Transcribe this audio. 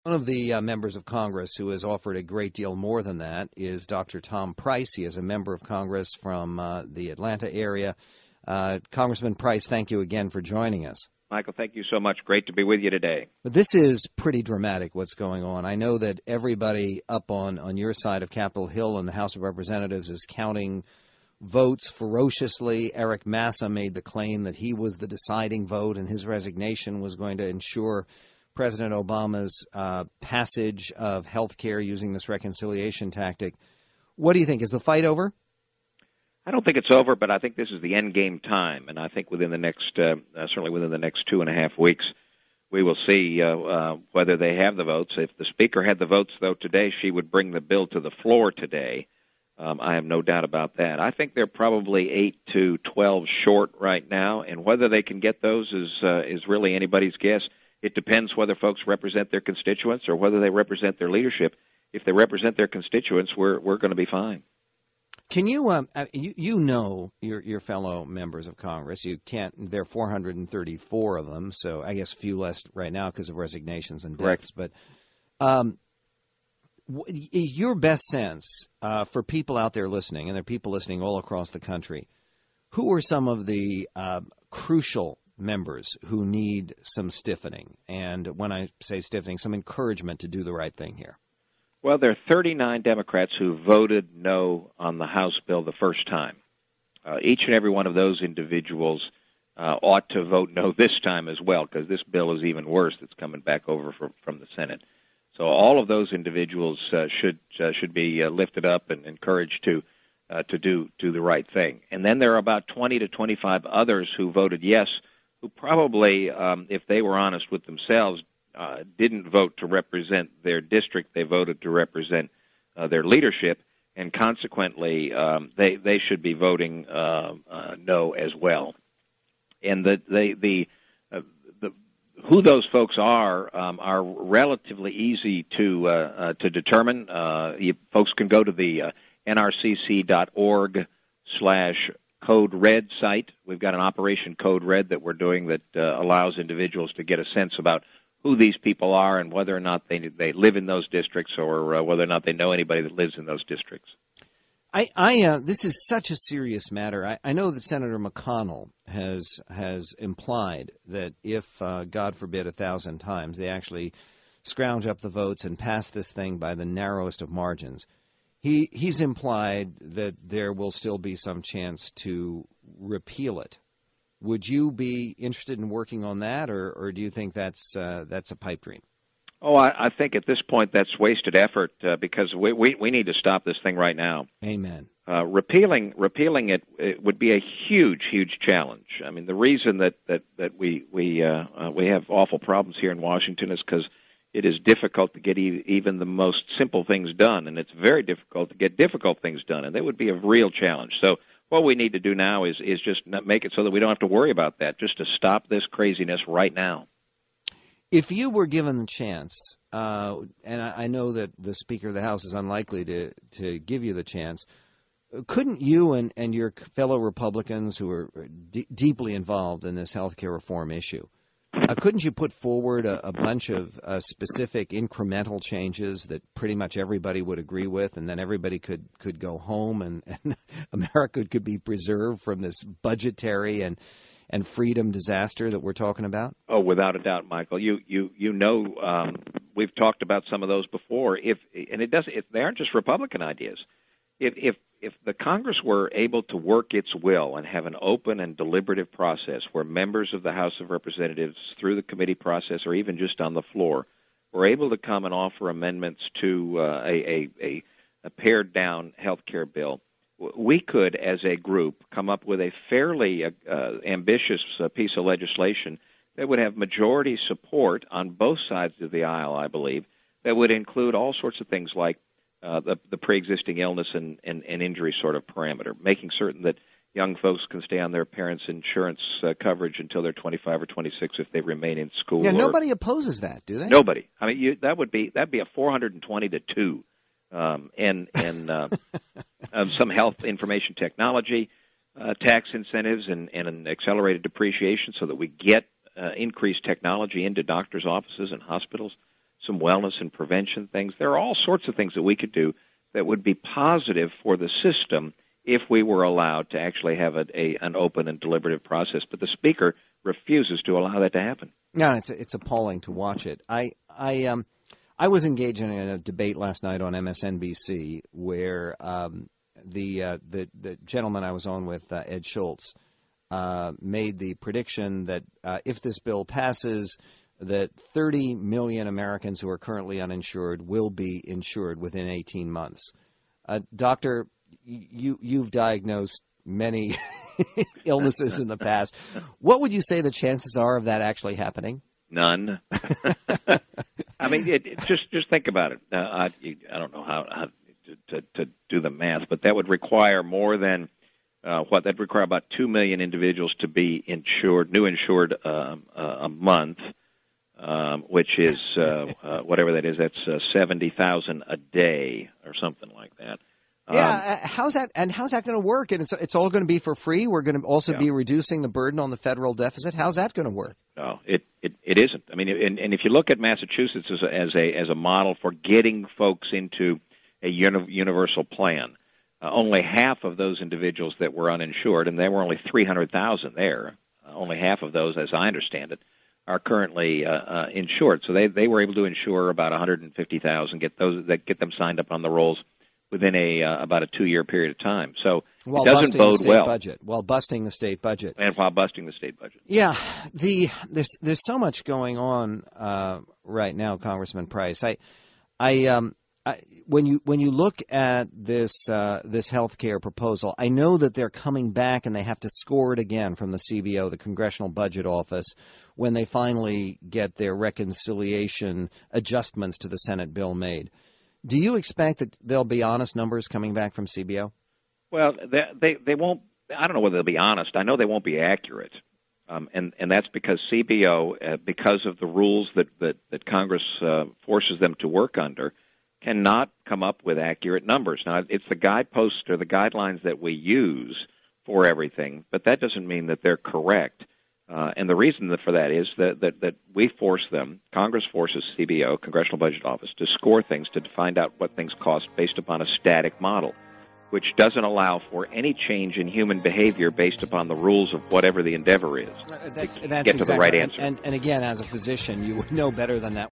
One of the members of Congress who has offered a great deal more than that is Dr. Tom Price. He is a member of Congress from the Atlanta area. Congressman Price, thank you again for joining us. Michael, thank you so much. Great to be with you today. But this is pretty dramatic, what's going on. I know that everybody up on your side of Capitol Hill in the House of Representatives is counting votes ferociously. Eric Massa made the claim that he was the deciding vote and his resignation was going to ensure President Obama's passage of health care using this reconciliation tactic. What do you think? Is the fight over? I don't think it's over, but I think this is the end game time, and I think within the next, certainly within the next 2.5 weeks, we will see whether they have the votes. If the Speaker had the votes, though, today, she would bring the bill to the floor today. I have no doubt about that. I think they're probably 8 to 12 short right now, and whether they can get those is really anybody's guess. It depends whether folks represent their constituents or whether they represent their leadership. If they represent their constituents, we're going to be fine. Can you, you know your fellow members of Congress. You can't, there are 434 of them, so I guess few less right now because of resignations and deaths. Correct. But your best sense for people out there listening, and there are people listening all across the country, who are some of the crucial members who need some stiffening? And when I say stiffening, some encouragement to do the right thing here. Well, there are 39 Democrats who voted no on the House bill the first time. Each and every one of those individuals ought to vote no this time as well, because this bill is even worse that's coming back over from the Senate. So all of those individuals should be lifted up and encouraged to do the right thing. And then there are about 20 to 25 others who voted yes, who probably, if they were honest with themselves, didn't vote to represent their district. They voted to represent their leadership, and consequently, they should be voting no as well. And who those folks are relatively easy to determine. Folks can go to the nrcc.org/Code Red site. We've got an Operation Code Red that we're doing that allows individuals to get a sense about who these people are and whether or not they live in those districts or whether or not they know anybody that lives in those districts. This is such a serious matter. I know that Senator McConnell has implied that if, God forbid, 1,000 times, they actually scrounge up the votes and pass this thing by the narrowest of margins, he's implied that there will still be some chance to repeal it. Would you be interested in working on that, or do you think that's a pipe dream? Oh, I think at this point that's wasted effort because we need to stop this thing right now. Amen. Repealing it would be a huge challenge. I mean, the reason that we have awful problems here in Washington is because it is difficult to get even the most simple things done, and it's very difficult to get difficult things done, and that would be a real challenge. So what we need to do now is just make it so that we don't have to worry about that, just to stop this craziness right now. If you were given the chance, and I know that the Speaker of the House is unlikely to give you the chance, couldn't you and your fellow Republicans who are deeply involved in this health care reform issue, couldn't you put forward a bunch of specific incremental changes that pretty much everybody would agree with, and then everybody could go home and America could be preserved from this budgetary and freedom disaster that we're talking about? Oh, without a doubt, Michael. You know, we've talked about some of those before. They aren't just Republican ideas. If the Congress were able to work its will and have an open and deliberative process where members of the House of Representatives, through the committee process or even just on the floor, were able to come and offer amendments to a pared-down health care bill, we could, as a group, come up with a fairly ambitious piece of legislation that would have majority support on both sides of the aisle, I believe, that would include all sorts of things like the pre-existing illness and injury sort of parameter, making certain that young folks can stay on their parents' insurance coverage until they're 25 or 26 if they remain in school. Yeah, nobody opposes that, do they? Nobody. I mean, that'd be a 420 to 2. And some health information technology, tax incentives, and an accelerated depreciation so that we get increased technology into doctors' offices and hospitals. some wellness and prevention things. There are all sorts of things that we could do that would be positive for the system if we were allowed to actually have an open and deliberative process. But the Speaker refuses to allow that to happen. No, it's appalling to watch it. I was engaging in a debate last night on MSNBC where the gentleman I was on with, Ed Schultz, made the prediction that if this bill passes, that 30 million Americans who are currently uninsured will be insured within 18 months. Doctor, you've diagnosed many illnesses in the past. What would you say the chances are of that actually happening? None. I mean, just think about it. I don't know how to do the math, but that would require more than that'd require about 2 million individuals to be insured, new insured a month, which is whatever that is. That's 70,000 a day or something like that. Yeah, how's that going to work? And it's all going to be for free. We're going to also be reducing the burden on the federal deficit. How's that going to work? No, it isn't. I mean, and if you look at Massachusetts as a model for getting folks into a universal plan, only half of those individuals that were uninsured, and there were only 300,000 there. Only half of those, as I understand it, are currently insured. So they were able to insure about 150,000, get them signed up on the rolls within about a 2-year period of time. So it doesn't bode well. While busting the state budget. And while busting the state budget. Yeah, there's so much going on right now, Congressman Price. When you look at this health care proposal, I know that they're coming back and they have to score it again from the CBO, the Congressional Budget Office, when they finally get their reconciliation adjustments to the Senate bill made. Do you expect that there'll be honest numbers coming back from CBO? Well, they won't. I don't know whether they'll be honest. I know they won't be accurate, and that's because CBO, because of the rules that Congress forces them to work under, cannot come up with accurate numbers. Now, it's the guideposts or the guidelines that we use for everything, but that doesn't mean that they're correct. And the reason for that is that we force them, Congress forces CBO, Congressional Budget Office, to score things to find out what things cost based upon a static model, which doesn't allow for any change in human behavior based upon the rules of whatever the endeavor is. That's get to the right answer. And again, as a physician, you would know better than that